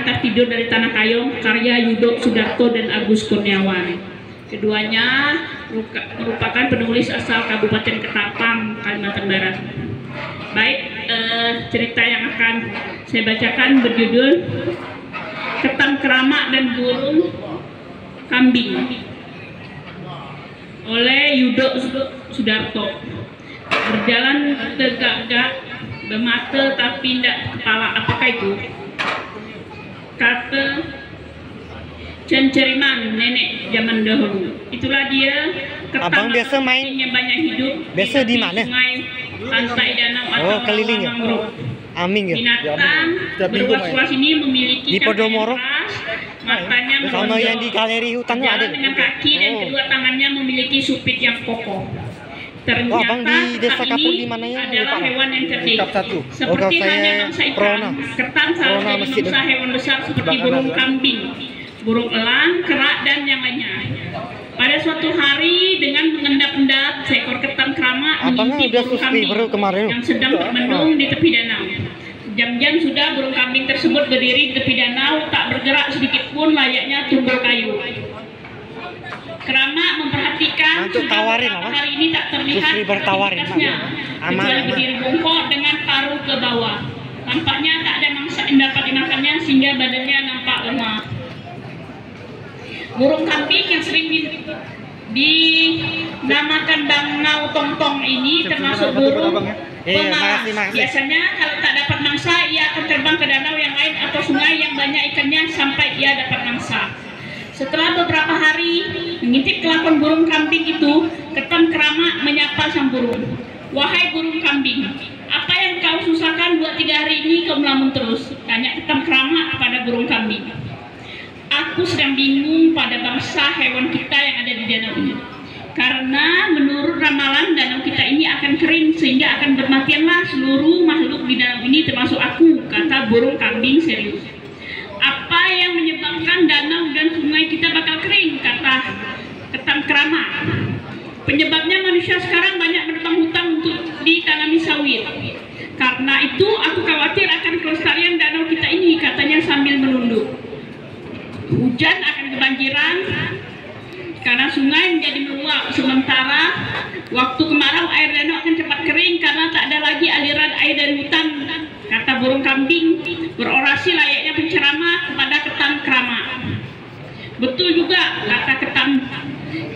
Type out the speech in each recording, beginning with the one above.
Angkat Tidur dari Tanah Kayong karya Yudo Sudarto dan Agus Kurniawan. Keduanya merupakan penulis asal Kabupaten Ketapang, Kalimantan Barat. Baik, cerita yang akan saya bacakan berjudul Ketam Keramat dan Burung Kambing oleh Yudo Sudarto. Berjalan tegak-tegak, bermata tapi tidak kepala. Apakah itu? Kata Cenceriman nenek zaman dahulu. Itulah dia ketam. Abang biasa main yang banyak hidup. Biasa di mana? Sungai, pantai, danau atau keliling ya? mangrove. Amin ya. Binatang beruas-uas ini memiliki di Podomoro matanya sama yang di galeri hutan ada dengan kaki dan kedua tangannya memiliki supit yang kokoh. Ternyata abang di desa Kapur di mana ya? adalah hewan yang cerdik. saya Seperti halnya bangsa ikan, ketam selalu jadi bangsa hewan besar seperti burung kambing, burung elang, kerak, dan yang lainnya. Pada suatu hari dengan mengendap-endap, seekor ketam keramat mengintip burung kambing yang sedang bermendung di tepi danau. Jam-jam sudah burung kambing tersebut berdiri di tepi danau, tak bergerak sedikit pun layaknya tumbal kayu. Keramat memperhatikan tawarin hari ini tak terlihat aktivitasnya, kecuali berdiri bongkok dengan paruh ke bawah. Tampaknya tak ada mangsa yang dapat dimakannya sehingga badannya nampak lemah. Burung kambing yang sering dinamakan bangau tongtong ini termasuk burung pemalas. Biasanya kalau tak dapat mangsa, ia akan terbang ke danau yang lain atau sungai yang banyak ikannya sampai ia dapat mangsa. Setelah beberapa hari mengintip kelakuan burung kambing itu, ketam keramat menyapa sang burung. Wahai burung kambing, apa yang kau susahkan 2-3 hari ini kau melamun terus? Tanya ketam keramat pada burung kambing. Aku sedang bingung pada bangsa hewan kita yang ada di danau ini. Karena menurut ramalan danau kita ini akan kering sehingga akan bermatianlah seluruh makhluk di danau ini termasuk aku, kata burung kambing serius. Apa yang menyebabkan danau dan sungai kita bakal kering, kata ketam keramat. Penyebabnya manusia sekarang banyak menebang hutan untuk ditanami sawit. Karena itu aku khawatir akan kelestarian danau kita ini, katanya sambil menunduk. Hujan akan kebanjiran karena sungai menjadi meluap, sementara waktu kemarau air danau akan cepat kering karena tak ada lagi aliran air dari hutan, kata burung kambing berorasi layaknya penceramah kepada ketam keramat. Betul juga, kata ketam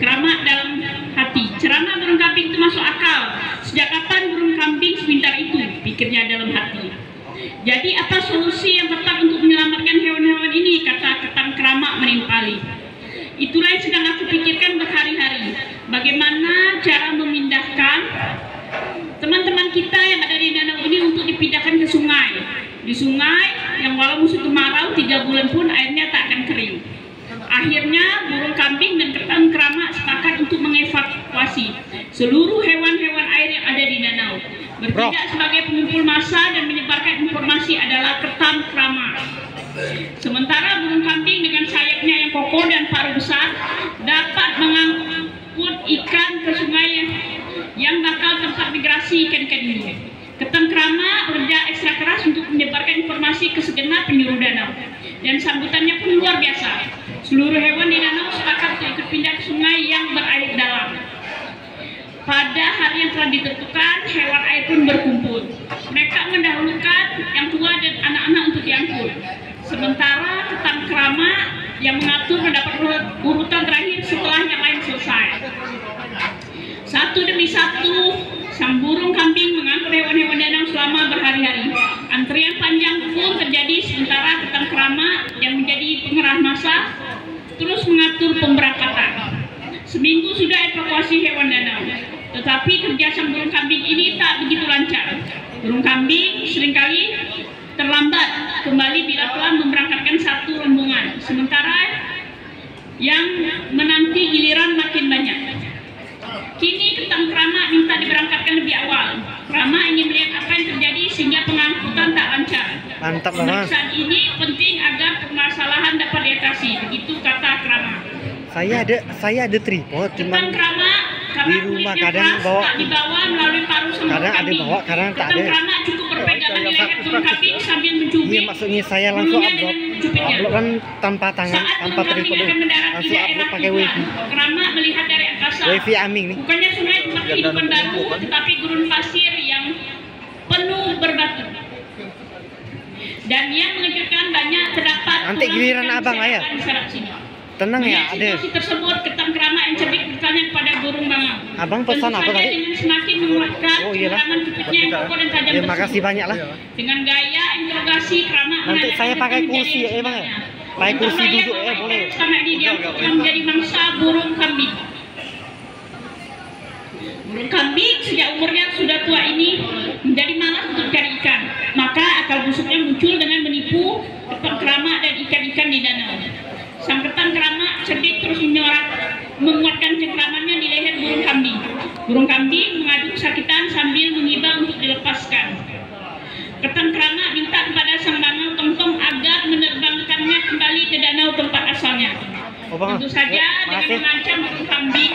keramat dalam hati. Ceramah burung kambing itu masuk akal. Sejak kapan burung kambing sepintar itu, pikirnya dalam hati. Jadi apa solusi yang tepat untuk menyelamatkan hewan-hewan ini, kata ketam keramat menimpali. Itulah yang sedang aku pikirkan berhari-hari. Bagaimana cara memindahkan teman-teman kita yang ada di danau ini untuk dipindahkan ke sungai. Di sungai yang walau musim kemarau 3 bulan pun airnya tak akan kering. Akhirnya burung kambing dan ketam keramat sepakat untuk mengevakuasi seluruh hewan-hewan air yang ada di danau. Bertindak sebagai pengumpul massa dan menyebarkan informasi adalah ketam keramat. Sementara burung kambing dengan sayapnya yang kokoh dan paruh besar dapat mengangkut ikan ke sungai yang bakal tempat migrasi ikan-ikan ini. Ketam keramat bekerja ekstra keras untuk menyebarkan informasi ke segenap penjuru danau, dan sambutannya pun luar biasa. Seluruh hewan di danau sepakat untuk ikut pindah ke sungai yang berair dalam. Pada hari yang telah ditentukan, hewan air pun berkumpul. Mereka mendahulukan yang tua dan anak-anak untuk diangkut. Sementara ketam keramat yang mengatur mendapat urutan terakhir setelah yang lain selesai. Satu demi satu, sang burung kambing mengangkut hewan-hewan danau selama berhari-hari. Antrian panjang pun terjadi sementara ketam keramat yang menjadi pengerah massa terus mengatur pemberangkatan. Seminggu sudah evakuasi hewan danau, tetapi kerja sang burung kambing ini tak begitu lancar. Burung kambing seringkali terlambat kembali bila telah memberangkatkan satu rombongan, sementara yang menanti giliran makin banyak. Kini ketam keramat minta diberangkatkan lebih awal. Keramat ingin melihat apa yang terjadi sehingga pengangkutan tak lancar. Mantap banget. Pemeriksaan ini penting agar permasalahan dapat diatasi. Begitu kata keramat. Saya ada tripod, cuman di rumah kadang bawa, kadang ada bawa, kadang tak ada. Ketam keramat cukup berpegangan di leher burung kambing sambil Iya, mencubit maksudnya saya langsung bulunya upload. dengan cubitnya. Upload kan tanpa tangan, Saat tanpa burung kambing tripod. akan mendarat di Langsung daerah upload pakai Tuban, wifi. Kerama melihat dari angkasa. Wifi Aming nih. Bukannya sungai tempat kehidupan baru, tetapi gurun pasir yang penuh berbatu. Dan yang mengejutkan banyak terdapat Nanti tulang giliran ikan abang lah ya. berserakan di serat sini. Tenang ya, Melihat ada. situasi tersebut, ketam kerama yang cerdik bertanya kepada burung bangau. Abang pesan Tentu apa saja tadi? dengan semakin menguatkan Oh, iyalah. keterangan cupitnya yang kokoh dan tajam Terima kasih banyak lah. Dengan gaya interogasi kerama Nanti menanyakan saya pakai tentang kursi ya, kejadian Bang ya? sebenarnya. Pakai Untuk kursi rakyat duduk ya, memainkan boleh. selama ini dia telah menjadi mangsa burung kambing. Burung kambing sejak umurnya sudah tua ini menjadi malas untuk cari ikan. Maka akal busuknya muncul dengan menipu ketam kerama dan ikan-ikan di danau. Sang ketam kerama cerdik terus menguatkan cengkramannya di leher burung kambing. Burung kambing mengadu kesakitan sambil mengibah untuk dilepaskan. Ketam kerama minta kepada sang bangau Tongtong agar menerbangkannya kembali ke danau tempat asalnya. Oh, Bang. Tentu saja Ya, dengan makasih. mengancam burung kambing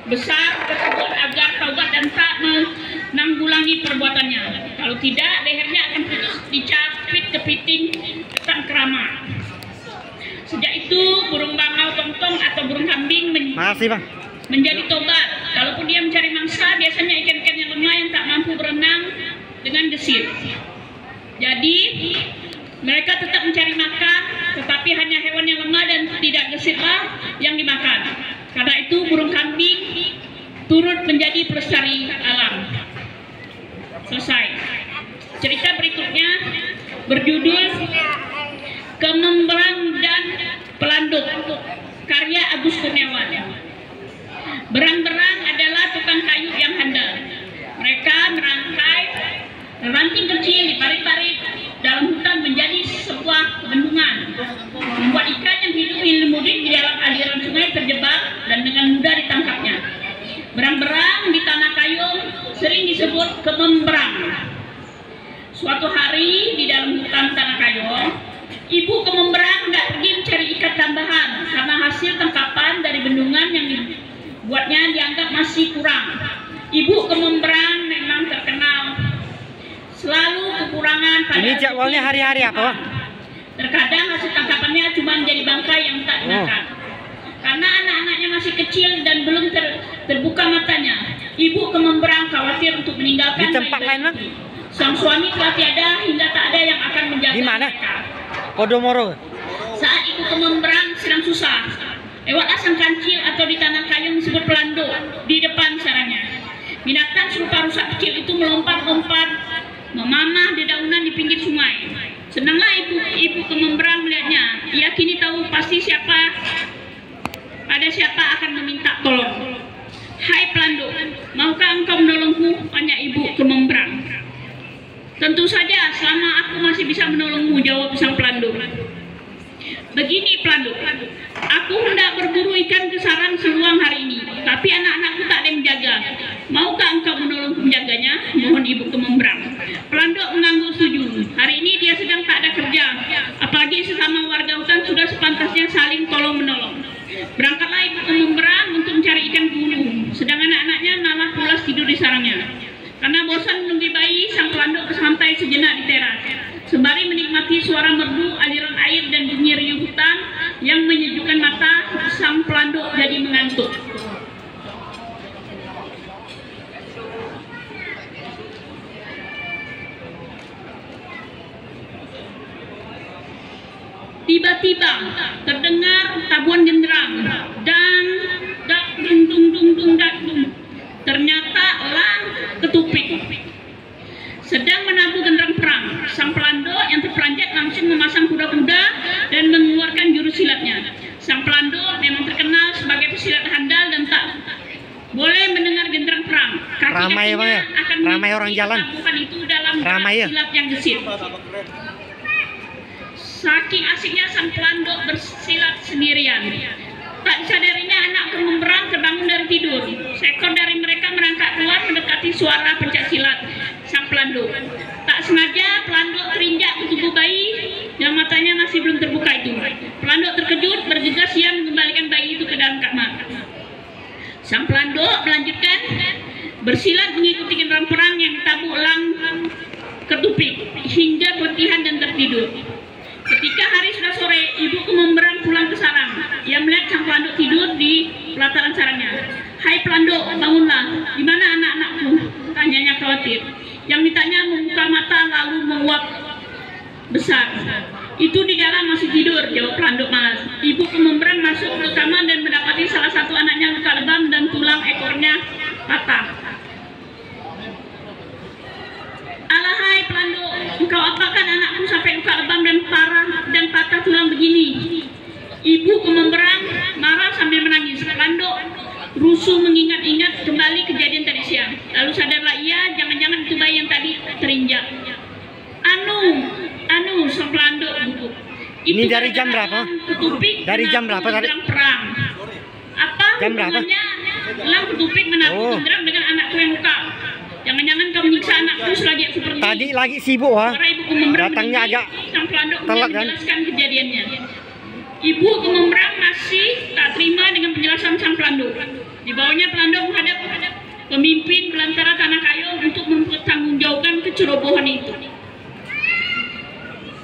besar tersebut agar taubat dan tak menanggulangi perbuatannya. Kalau tidak, lehernya akan putus dicapit kepiting ketam kerama. Sejak itu burung bangau Tongtong atau burung kambing Makasih, Bang. menjadi tobat. Kalaupun dia mencari mangsa, biasanya ikan-ikan yang lemah yang tak mampu berenang dengan gesit. Jadi mereka tetap mencari makan, tetapi hanya hewan yang lemah dan tidak gesitlah yang dimakan. Karena itu burung kambing turut menjadi pelestari alam. Selesai. Cerita berikutnya berjudul Kemembrang dan Pelanduk, karya Agus Kurniawan. Berang-berang adalah tukang kayu yang handal. Mereka merangkai ranting kecil di parit-parit dalam hutan menjadi sebuah bendungan, membuat ikan yang hidup mudik di dalam aliran sungai terjebak dan dengan mudah ditangkapnya. Berang-berang di tanah kayung sering disebut kemembrang. Suatu hari di dalam hutan tanah kayung, ibu kemembrang tidak pergi mencari ikan tambahan karena hasil tangkapan dari bendungan yang dibuatnya dianggap masih kurang. Ibu kemembrang memang terkenal selalu kekurangan pada Ini jadwalnya hari-hari apa, Bang? Terkadang hasil tangkapannya cuma menjadi bangkai yang tak dimakan. Karena anak-anaknya masih kecil dan belum terbuka matanya, ibu kemembrang khawatir untuk meninggalkan Di tempat bayi-bayi lain, Bang? itu. Sang suami telah tiada hingga tak ada yang akan menjaga Di mana? mereka. Podomoro. Saat ibu kemembrang sedang susah, lewatlah sang kancil atau di tanah kayu disebut pelanduk di depan sarangnya. Binatang serupa rusa kecil itu melompat-lompat, memamah dedaunan di pinggir sungai. Senanglah ibu kemembrang melihatnya. Ia kini tahu pasti pada siapa akan meminta tolong. Hai pelanduk, maukah engkau menolongku? Tanya ibu kemembrang. Tentu saja, selama aku masih bisa menolongmu, jawab sang pelanduk. Begini pelanduk, aku hendak berburu ikan ke sarang seluang hari ini, tapi anak-anakku tak ada yang menjaga. Maukah engkau menolongku menjaganya? Mohon ibu kemembrang. Pelanduk mengangguk setuju. Hari ini dia sedang tak ada kerja, apalagi sesama warga hutan sudah sepantasnya saling tolong-menolong. Berangkatlah ibu kemembrang untuk mencari ikan bulu, sedang anak-anaknya malah pulas tidur di sarangnya. Karena bosan menunggu bayi, sang pelanduk bersantai sejenak di teras, sembari menikmati suara merdu aliran air dan bunyi riuh hutan yang menyejukkan mata. Sang pelanduk jadi mengantuk. Tiba-tiba terdengar tabuhan genderang dan dak dung dung dung dung dak dung. Ternyata elang ketupik sedang menabuh genderang perang. Sang pelanduk yang terperanjat langsung memasang kuda-kuda dan mengeluarkan jurus silatnya. Sang pelanduk memang terkenal sebagai pesilat handal dan tak boleh mendengar genderang perang. Ramai ya, Bang, ya? Akan Ramai orang jalan. tabuhan itu dalam Ramai ya? silat yang gesit. Saking asiknya sang pelanduk bersilat sendirian. Tak disadarinya anak kemembrang terbangun dari tidur. Seekor dari mereka merangkak keluar mendekati suara pencak silat sang pelanduk. Tak sengaja pelanduk terinjak ke tubuh bayi yang matanya masih belum terbuka itu. Pelanduk terkejut bergegas ia mengembalikan bayi itu ke dalam kamar. Sang pelanduk melanjutkan bersilat mengikuti genderang perang yang ditabuh elang ketupik hingga keletihan dan tertidur. Ketika hari sudah sore, ibuku memberang pulang ke sarang. Ia melihat sang pelanduk tidur di pelataran sarangnya. "Hai pelanduk, bangunlah. Di mana anak-anakku?" tanyanya khawatir. Yang ditanya membuka mata lalu menguap besar. "Itu di dalam masih tidur," jawab pelanduk malas. Ibuku memberang masuk ke kamar dan mendapati salah satu anaknya luka lebam dan tulang ekornya patah. "Alahai pelanduk, engkau apakan anakku sampai luka lebam dan patah tulang begini?" Ibuku memberang marah sambil menangis. Pelanduk rusuh mengingat-ingat kembali kejadian tadi siang. Lalu sadarlah ia, jangan-jangan itu bayi yang tadi terinjak. Anu, sang pelanduk gugup. Ini dari jam berapa? Ketupik Dari jam berapa tadi? Perang. Apa Jam berapa? hubungannya elang ketupik menabuh genderang dengan anakku yang luka? Jangan-jangan kau menyiksa anakku selagi aku pergi. Tadi lagi sibuk, wah. Suara ibuku memberang Datangnya berdiri. agak Sang pelanduk telat, kan? menjelaskan kejadiannya. Ibuku memberang masih tak terima dengan penjelasan sang pelanduk. Di bawahnya pelanduk menghadap pemimpin belantara Tanah Kayu untuk mempertanggungjawabkan kecerobohan itu.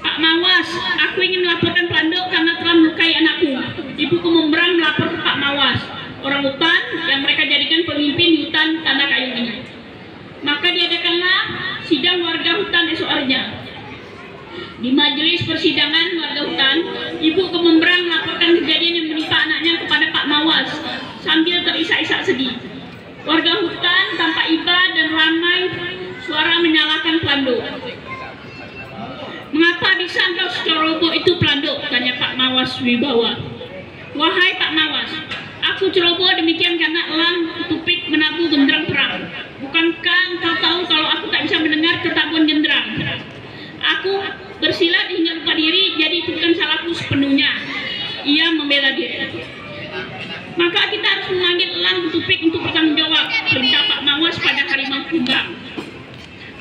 "Pak Mawas, aku ingin melaporkan pelanduk karena telah melukai anakku." Ibuku memberang melapor ke Pak Mawas, orang hutan yang mereka jadikan pemimpin di hutan Tanah Kayu ini. Maka diadakanlah sidang warga hutan esok harinya. Di majelis persidangan warga hutan, ibu memberang melaporkan kejadian yang menimpa anaknya kepada Pak Mawas sambil terisak-isak sedih. Warga hutan tampak iba dan ramai suara menyalahkan pelanduk. "Mengapa bisa engkau seceroboh itu pelanduk?" tanya Pak Mawas Wibawa. "Wahai Pak Mawas, aku ceroboh demikian karena elang ketupik menabuh genderang perang. Bukankah engkau tahu kalau aku tak bisa mendengar ketabuhan genderang? Aku bersilat hingga lupa diri, jadi itu bukan salahku sepenuhnya." Ia membela diri. "Maka kita harus memanggil elang ketupik untuk bertanggung jawab," perintah Pak Mawas pada harimau kumbang.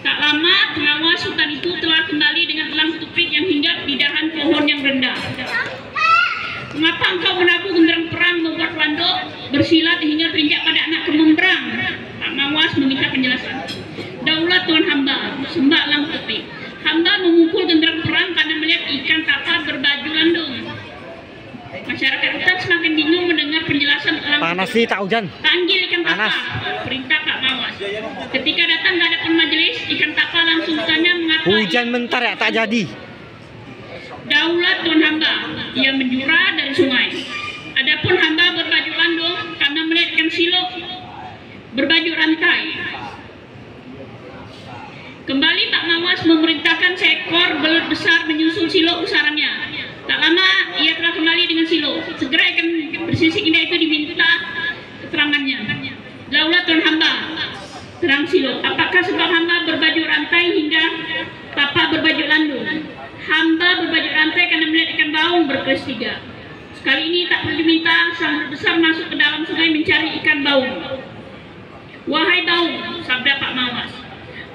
Tak lama pengawas hutan itu telah kembali dengan elang ketupik yang hinggap di dahan pohon yang rendah. "Mengapa engkau menabuh genderang perang membuat pelanduk bersilat hingga terinjak pada anak kememberang?" Pak Mawas meminta penjelasan. "Daulat Tuan hamba," sembah elang ketupik. "Hamba memukul genderang perang karena melihat ikan tapa berbaju landung." Masyarakat hutan semakin bingung mendengar penjelasan elang Panas sih, tak hujan. "Panggil ikan tapa," Panas. perintah Pak Mawas. Ketika datang ke hadapan majelis, ikan tapa langsung bertanya mengapa Hujan bentar ya, tak jadi. "Daulat Tuan hamba," ia menjura dari sungai. "Adapun hamba berbaju landung karena melihat ikan siluk berbaju rantai." Kembali Pak Mawas memerintahkan seekor belut besar menyusul siluk ke sarangnya. Tak lama ia telah kembali dengan siluk. Segera ikan bersisik indah itu diminta keterangannya. "Daulat Tuan hamba," terang siluk, "apakah sebab hamba berbaju rantai hingga tapa berbaju landung?" "Hamba berbaju rantai karena melihat ikan baung berkeris 3. Sekali ini tak perlu diminta, sang belut besar masuk ke dalam sungai mencari ikan baung." "Wahai baung," sabda Pak Mawas,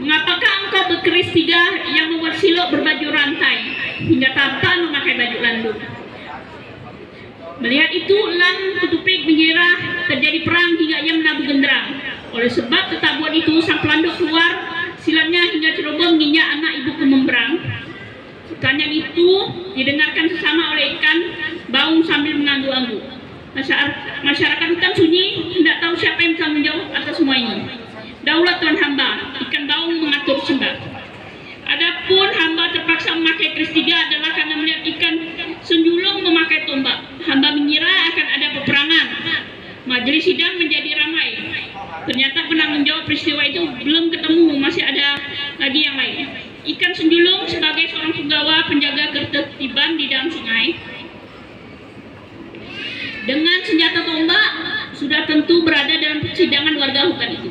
"mengapakah engkau berkeris 3 yang membuat siluk berbaju rantai hingga tapa memakai baju landung?" Melihat itu, elang ketupik mengira terjadi perang hingga ia menabuh genderang. Oleh sebab ketabuhan itu, sang pelanduk keluar silatnya hingga ceroboh menginjak anak ibu kememberang. Pertanyaan itu didengarkan sesama oleh ikan baung sambil mengangguk-angguk. Masyarakat hutan sunyi, tidak tahu siapa yang bertanggung jawab atas semua ini. "Daulat Tuan hamba," ikan baung mengatur sembah. "Adapun hamba terpaksa memakai keris 3 adalah karena melihat ikan senjulung memakai tombak. Hamba mengira akan ada peperangan." Majelis sidang menjadi ramai. Ternyata penanggung jawab peristiwa itu belum ketemu, masih ada lagi yang lain. Ikan senjulung sebagai seorang penggawa penjaga ketertiban di dalam sungai dengan senjata tombak sudah tentu berada dalam persidangan warga hutan itu.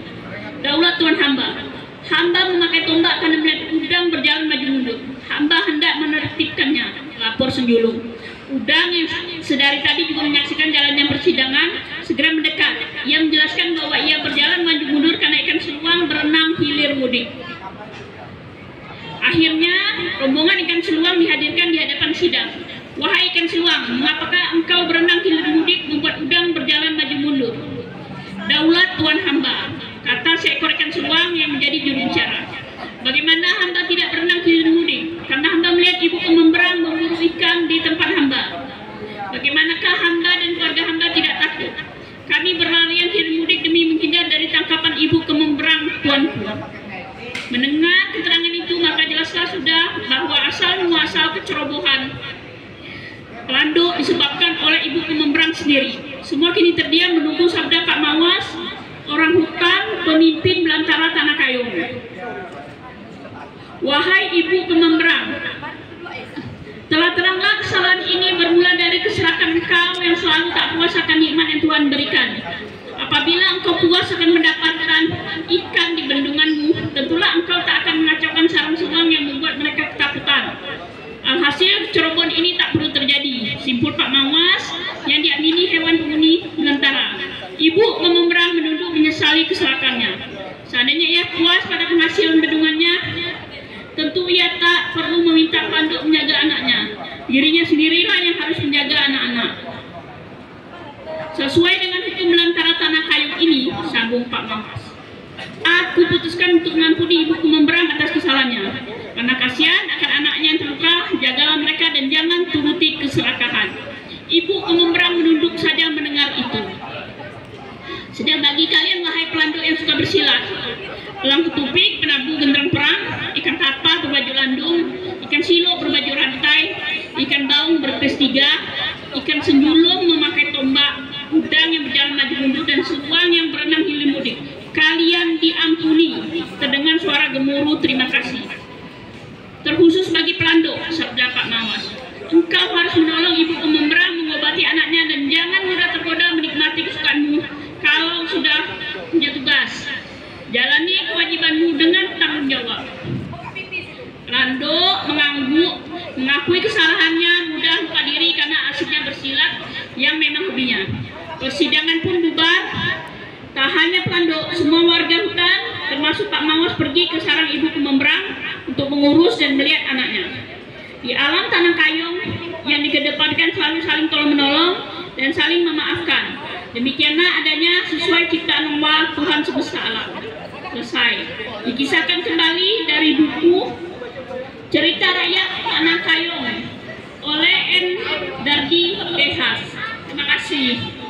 "Daulat Tuan hamba, hamba memakai tombak karena melihat udang berjalan maju mundur. Hamba hendak menertibkannya," lapor senjulung. Udang yang sedari tadi juga menyaksikan jalannya persidangan segera mendekat. Ia menjelaskan bahwa ia berjalan maju mundur karena ikan seluang berenang hilir mudik. Akhirnya rombongan ikan seluang dihadirkan di hadapan sidang. "Wahai ikan seluang, mengapakah engkau berenang hilir mudik membuat udang berjalan maju mundur?" "Daulat Tuan hamba," kata seekor ikan seluang yang menjadi juru bicara. "Bagaimana hamba tidak Ibu Kemembrang memburu ikan di tempat hamba. Bagaimanakah hamba dan keluarga hamba tidak takut? Kami berlarian hilir mudik demi menghindar dari tangkapan Ibu Kemembrang, tuanku. Mendengar keterangan itu, maka jelaslah sudah bahwa asal muasal kecerobohan Pelando disebabkan oleh Ibu Kemembrang sendiri. Semua kini terdiam menunggu sabda Pak Mawas, orang hutan, pemimpin belantara Tanah Kayong. Wahai Ibu Kemembrang, telah teranglah kesalahan ini bermula dari keserakan engkau yang selalu tak puas akan nikmat yang Tuhan berikan. Apabila engkau puas akan mendapatkan ikan di bendunganmu, tentulah engkau tak akan mengacaukan sarang sungai yang membuat mereka ketakutan. Alhasil kecerobohan ini tak perlu terjadi. Simpul Pak Mawas yang diamini hewan penghuni belantara. Ibu Kemembrang menunduk menyesali kesalahannya. Seandainya ia puas pada penghasilan bendungannya, tentu ia tak perlu meminta Pelando menjaga anaknya. Dirinya sendirilah yang harus menjaga anak-anak. Sesuai dengan hukum belantara Tanah Kayong ini, sambung Pak Mawas, aku putuskan untuk mengampuni Ibu Kemembrang atas kesalahannya. Karena kasihan akan anaknya yang terluka, jagalah mereka dan jangan turuti keserakahan. Ibu Kemembrang menunduk saja mendengar itu. Sedang bagi kalian, wahai Pelando yang suka bersilat, elang ketupik, penabuh genderang perang, ikan tapa berbaju landung, ikan silo berbaju rantai, ikan baung bertes tiga, ikan senjulung memakai tombak, udang yang berjalan maju mundur, dan seruang yang berenang hilir mudik. Kalian diampuni. Terdengar suara gemuruh terima kasih. Terkhusus bagi Pelando, sabda Pak Mawas, engkau harus menolong Ibu Kemembrang mengobati anaknya dan jangan mudah tergoda menikmati kesukaanmu kalau sudah punya tugas. Jalani kewajibanmu dengan tanggung jawab. Pelando mengangguk, mengakui kesalahannya, mudah lupa diri karena asiknya bersilat yang memang hobinya. Persidangan pun bubar. Tak hanya Pelando, semua warga hutan termasuk Pak Mawas pergi ke sarang Ibu Kemembrang untuk mengurus dan melihat anaknya. Di alam Tanah Kayong yang dikedepankan selalu saling tolong-menolong dan saling memaafkan. Demikianlah adanya sesuai ciptaan Allah Tuhan semesta alam. Selesai. Dikisahkan kembali dari buku Cerita Rakyat Tanah Kayong oleh N. Dardi Dehas. Terima kasih.